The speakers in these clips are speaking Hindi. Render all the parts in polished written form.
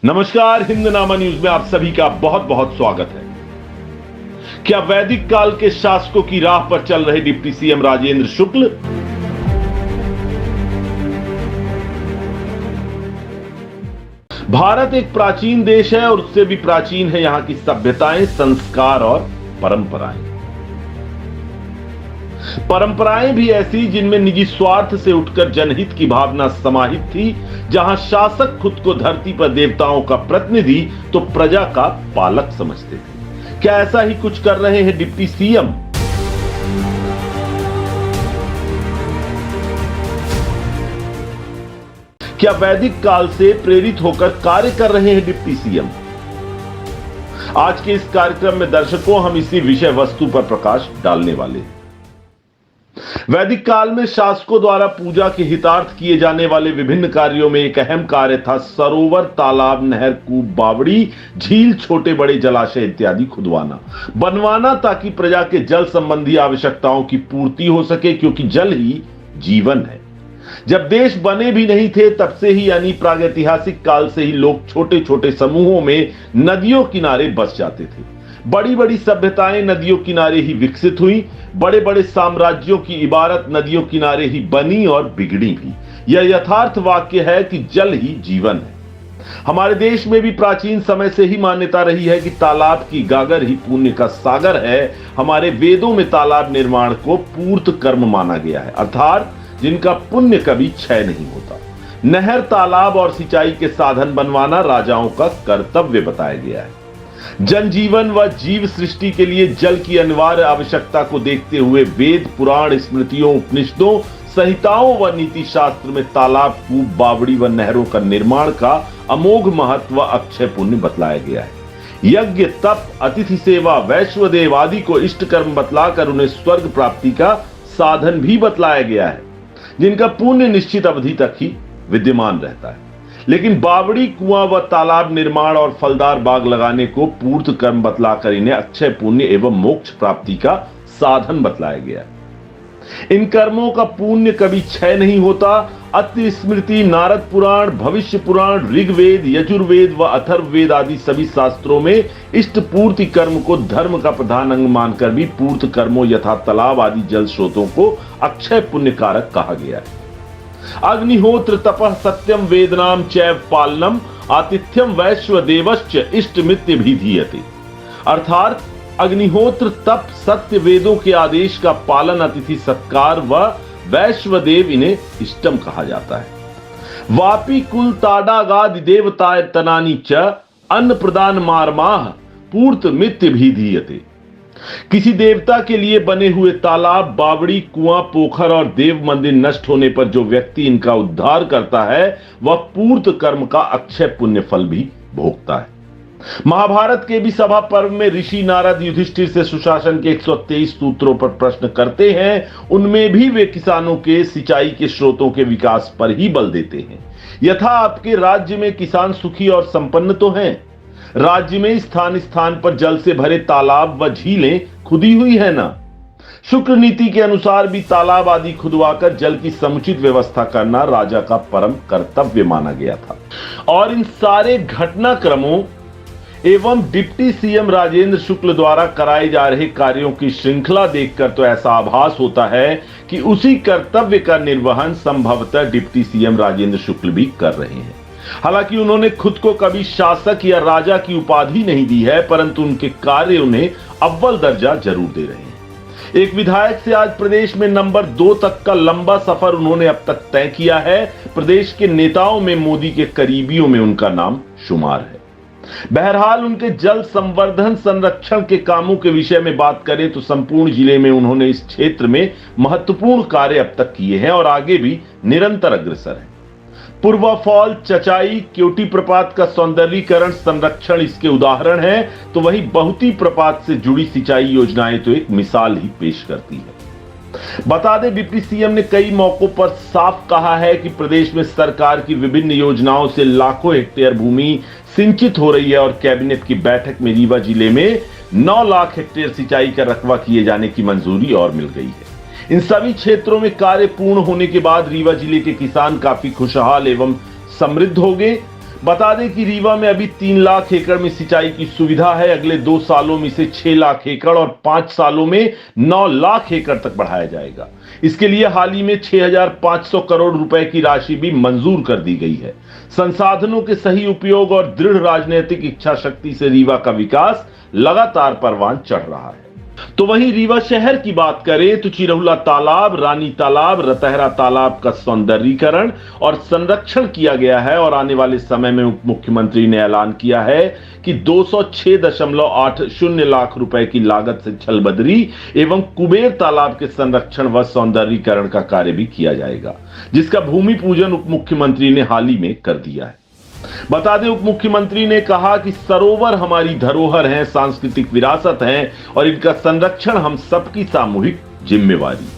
नमस्कार, हिंदनामा न्यूज में आप सभी का बहुत बहुत स्वागत है। क्या वैदिक काल के शासकों की राह पर चल रहे डिप्टी सीएम राजेंद्र शुक्ल भारत एक प्राचीन देश है और उससे भी प्राचीन है यहां की सभ्यताएं, संस्कार और परंपराएं। परंपराएं भी ऐसी जिनमें निजी स्वार्थ से उठकर जनहित की भावना समाहित थी, जहां शासक खुद को धरती पर देवताओं का प्रतिनिधि तो प्रजा का पालक समझते थे। क्या ऐसा ही कुछ कर रहे हैं डिप्टी सीएम? क्या वैदिक काल से प्रेरित होकर कार्य कर रहे हैं डिप्टी सीएम? आज के इस कार्यक्रम में दर्शकों हम इसी विषय वस्तु पर प्रकाश डालने वाले हैं। वैदिक काल में शासकों द्वारा पूजा के हितार्थ किए जाने वाले विभिन्न कार्यों में एक अहम कार्य था सरोवर, तालाब, नहर, कूप, बावड़ी, झील, छोटे बड़े जलाशय इत्यादि खुदवाना, बनवाना, ताकि प्रजा के जल संबंधी आवश्यकताओं की पूर्ति हो सके, क्योंकि जल ही जीवन है। जब देश बने भी नहीं थे तब से ही यानी प्रागैतिहासिक काल से ही लोग छोटे छोटे समूहों में नदियों किनारे बस जाते थे। बड़ी बड़ी सभ्यताएं नदियों किनारे ही विकसित हुई। बड़े बड़े साम्राज्यों की इबारत नदियों किनारे ही बनी और बिगड़ी भी। यह यथार्थ वाक्य है कि जल ही जीवन है। हमारे देश में भी प्राचीन समय से ही मान्यता रही है कि तालाब की गागर ही पुण्य का सागर है। हमारे वेदों में तालाब निर्माण को पूर्त कर्म माना गया है, अर्थात जिनका पुण्य कभी क्षय नहीं होता। नहर, तालाब और सिंचाई के साधन बनवाना राजाओं का कर्तव्य बताया गया है। जनजीवन व जीव सृष्टि के लिए जल की अनिवार्य आवश्यकता को देखते हुए वेद, पुराण, स्मृतियों, उपनिषदों, संहिताओं व नीति शास्त्र में तालाब, कूप, बावड़ी व नहरों का निर्माण का अमोघ महत्व व अक्षय पुण्य बतलाया गया है। यज्ञ, तप, अतिथि सेवा, वैश्वदेव आदि को इष्ट कर्म बतलाकर उन्हें स्वर्ग प्राप्ति का साधन भी बतलाया गया है, जिनका पुण्य निश्चित अवधि तक ही विद्यमान रहता है। लेकिन बावड़ी, कुआं व तालाब निर्माण और फलदार बाग लगाने को पूर्त कर्म बतलाकर इन्हें अक्षय पुण्य एवं मोक्ष प्राप्ति का साधन बतलाया गया। इन कर्मों का पुण्य कभी क्षय नहीं होता। अत्रि स्मृति, नारद पुराण, भविष्य पुराण, ऋग्वेद, यजुर्वेद व अथर्ववेद आदि सभी शास्त्रों में इष्ट पूर्ति कर्म को धर्म का प्रधान अंग मानकर भी पूर्त कर्मों यथा तालाब आदि जल स्रोतों को अक्षय पुण्य कारक कहा गया है। अग्निहोत्र, तपः, सत्यम, वेदनाम चैव पालनम, आतिथ्यम वैश्वदेवश्च इष्टमित्य भिधीयते। अर्थात अग्निहोत्र, तप, सत्य, वेदों के आदेश का पालन, अतिथि सत्कार व वैश्वदेव इन्हें इष्टम कहा जाता है। वापी कुल ताडागादि देवताय तनानि च अन्न प्रदान मारमाह पूर्त मित्य भिधीयते। किसी देवता के लिए बने हुए तालाब, बावड़ी, कुआं, पोखर और देव मंदिर नष्ट होने पर जो व्यक्ति इनका उद्धार करता है वह पूर्त कर्म का अक्षय पुण्य फल भी भोगता है। महाभारत के भी सभा पर्व में ऋषि नारद युधिष्ठिर से सुशासन के 123 सूत्रों पर प्रश्न करते हैं। उनमें भी वे किसानों के सिंचाई के स्रोतों के विकास पर ही बल देते हैं। यथा आपके राज्य में किसान सुखी और संपन्न तो हैं। राज्य में स्थान स्थान पर जल से भरे तालाब व झीलें खुदी हुई है ना। शुक्र नीति के अनुसार भी तालाब आदि खुदवाकर जल की समुचित व्यवस्था करना राजा का परम कर्तव्य माना गया था। और इन सारे घटनाक्रमों एवं डिप्टी सीएम राजेंद्र शुक्ल द्वारा कराए जा रहे कार्यों की श्रृंखला देखकर तो ऐसा आभास होता है कि उसी कर्तव्य का निर्वहन संभवतः डिप्टी सीएम राजेंद्र शुक्ल भी कर रहे हैं। हालांकि उन्होंने खुद को कभी शासक या राजा की उपाधि नहीं दी है, परंतु उनके कार्य उन्हें अव्वल दर्जा जरूर दे रहे हैं। एक विधायक से आज प्रदेश में नंबर 2 तक का लंबा सफर उन्होंने अब तक तय किया है। प्रदेश के नेताओं में मोदी के करीबियों में उनका नाम शुमार है। बहरहाल उनके जल संवर्धन संरक्षण के कामों के विषय में बात करें तो संपूर्ण जिले में उन्होंने इस क्षेत्र में महत्वपूर्ण कार्य अब तक किए हैं और आगे भी निरंतर अग्रसर हैं। पूर्वा फॉल, चचाई, क्योटी प्रपात का सौंदर्यीकरण, संरक्षण इसके उदाहरण है, तो वही बहुती प्रपात से जुड़ी सिंचाई योजनाएं तो एक मिसाल ही पेश करती है। बता दें, डिप्टी सीएम ने कई मौकों पर साफ कहा है कि प्रदेश में सरकार की विभिन्न योजनाओं से लाखों हेक्टेयर भूमि सिंचित हो रही है और कैबिनेट की बैठक में रीवा जिले में 9 लाख हेक्टेयर सिंचाई का रकबा किए जाने की मंजूरी और मिल गई है। इन सभी क्षेत्रों में कार्य पूर्ण होने के बाद रीवा जिले के किसान काफी खुशहाल एवं समृद्ध हो गए। बता दें कि रीवा में अभी 3 लाख एकड़ में सिंचाई की सुविधा है। अगले 2 सालों में इसे 6 लाख एकड़ और 5 सालों में 9 लाख एकड़ तक बढ़ाया जाएगा। इसके लिए हाल ही में 6,500 करोड़ रुपए की राशि भी मंजूर कर दी गई है। संसाधनों के सही उपयोग और दृढ़ राजनीतिक इच्छा शक्ति से रीवा का विकास लगातार परवान चढ़ रहा है। तो वहीं रीवा शहर की बात करें तो चिरहुला तालाब, रानी तालाब, रतहरा तालाब का सौंदर्यीकरण और संरक्षण किया गया है और आने वाले समय में उप मुख्यमंत्री ने ऐलान किया है कि 206.80 लाख रुपए की लागत से छलबदरी एवं कुबेर तालाब के संरक्षण व सौंदर्यीकरण का कार्य भी किया जाएगा, जिसका भूमि पूजन उप मुख्यमंत्री ने हाल ही में कर दिया है। बता दें, उप मुख्यमंत्री ने कहा कि सरोवर हमारी धरोहर हैं, सांस्कृतिक विरासत हैं और इनका संरक्षण हम सबकी सामूहिक जिम्मेवारी।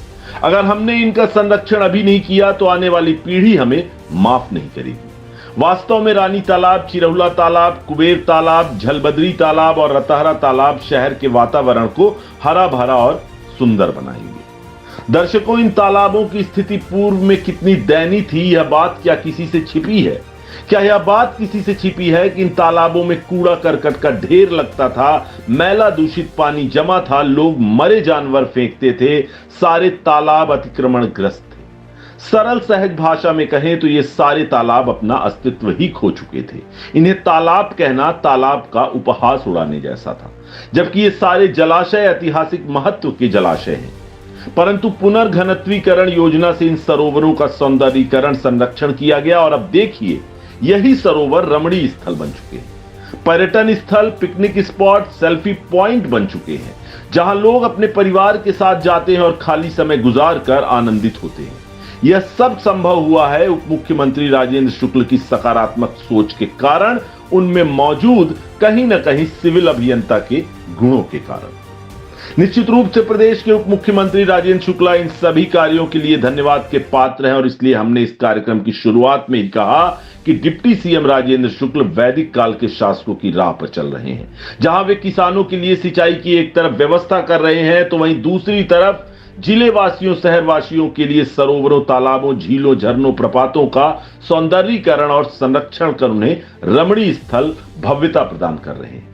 अगर हमने इनका संरक्षण अभी नहीं किया तो आने वाली पीढ़ी हमें माफ नहीं करेगी। वास्तव में रानी तालाब, चिरहुला तालाब, कुबेर तालाब, झलबदरी तालाब और रतहरा तालाब शहर के वातावरण को हरा भरा और सुंदर बनाएंगे। दर्शकों, इन तालाबों की स्थिति पूर्व में कितनी दयनीय थी, यह बात क्या किसी से छिपी है? क्या यह बात किसी से छिपी है कि इन तालाबों में कूड़ा करकट का ढेर लगता था, मैला दूषित पानी जमा था, लोग मरे जानवर फेंकते थे, सारे तालाब अतिक्रमण ग्रस्त थे। सरल सहज भाषा में कहें तो ये सारे तालाब अपना अस्तित्व ही खो चुके थे। इन्हें तालाब कहना तालाब का उपहास उड़ाने जैसा था, जबकि ये सारे जलाशय ऐतिहासिक महत्व के जलाशय हैं। परंतु पुनर्घनत्वीकरण योजना से इन सरोवरों का सौंदर्यीकरण, संरक्षण किया गया और अब देखिए यही सरोवर रमणीय स्थल बन चुके हैं। पर्यटन स्थल, पिकनिक स्पॉट, सेल्फी पॉइंट बन चुके हैं, जहां लोग अपने परिवार के साथ जाते हैं और खाली समय गुजार कर आनंदित होते हैं। यह सब संभव हुआ है उप मुख्यमंत्री राजेंद्र शुक्ल की सकारात्मक सोच के कारण, उनमें मौजूद कहीं ना कहीं सिविल अभियंता के गुणों के कारण। निश्चित रूप से प्रदेश के उप मुख्यमंत्री राजेंद्र शुक्ला इन सभी कार्यों के लिए धन्यवाद के पात्र हैं और इसलिए हमने इस कार्यक्रम की शुरुआत में ही कहा कि डिप्टी सीएम राजेंद्र शुक्ल वैदिक काल के शासकों की राह पर चल रहे हैं। जहां वे किसानों के लिए सिंचाई की एक तरफ व्यवस्था कर रहे हैं तो वहीं दूसरी तरफ जिले वासियों, शहर वासियों के लिए सरोवरों, तालाबों, झीलों, झरनों, प्रपातों का सौंदर्यीकरण और संरक्षण कर उन्हें रमणीय स्थल भव्यता प्रदान कर रहे हैं।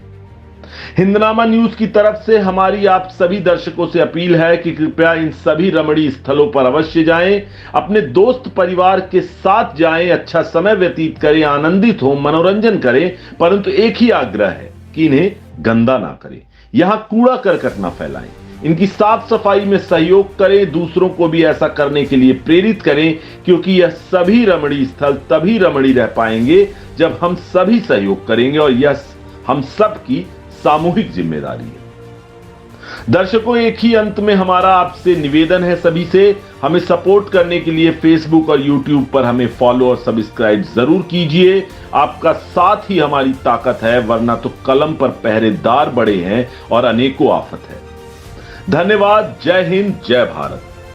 हिंदनामा न्यूज की तरफ से हमारी आप सभी दर्शकों से अपील है कि कृपया इन सभी रमणीय स्थलों पर अवश्य जाएं, अपने दोस्त परिवार के साथ जाएं, अच्छा समय व्यतीत करें, आनंदित हो, मनोरंजन करें, परंतु एक ही आग्रह है कि इन्हें गंदा ना करें, यहां कूड़ा करकट ना फैलाएं, इनकी साफ सफाई में सहयोग करें, दूसरों को भी ऐसा करने के लिए प्रेरित करें, क्योंकि यह सभी रमणीय स्थल तभी रमणीय रह पाएंगे जब हम सभी सहयोग करेंगे और यह हम सबकी सामूहिक जिम्मेदारी है। दर्शकों, एक ही अंत में हमारा आपसे निवेदन है सभी से, हमें सपोर्ट करने के लिए फेसबुक और यूट्यूब पर हमें फॉलो और सब्सक्राइब जरूर कीजिए। आपका साथ ही हमारी ताकत है, वरना तो कलम पर पहरेदार बड़े हैं और अनेकों आफत है। धन्यवाद। जय हिंद, जय भारत।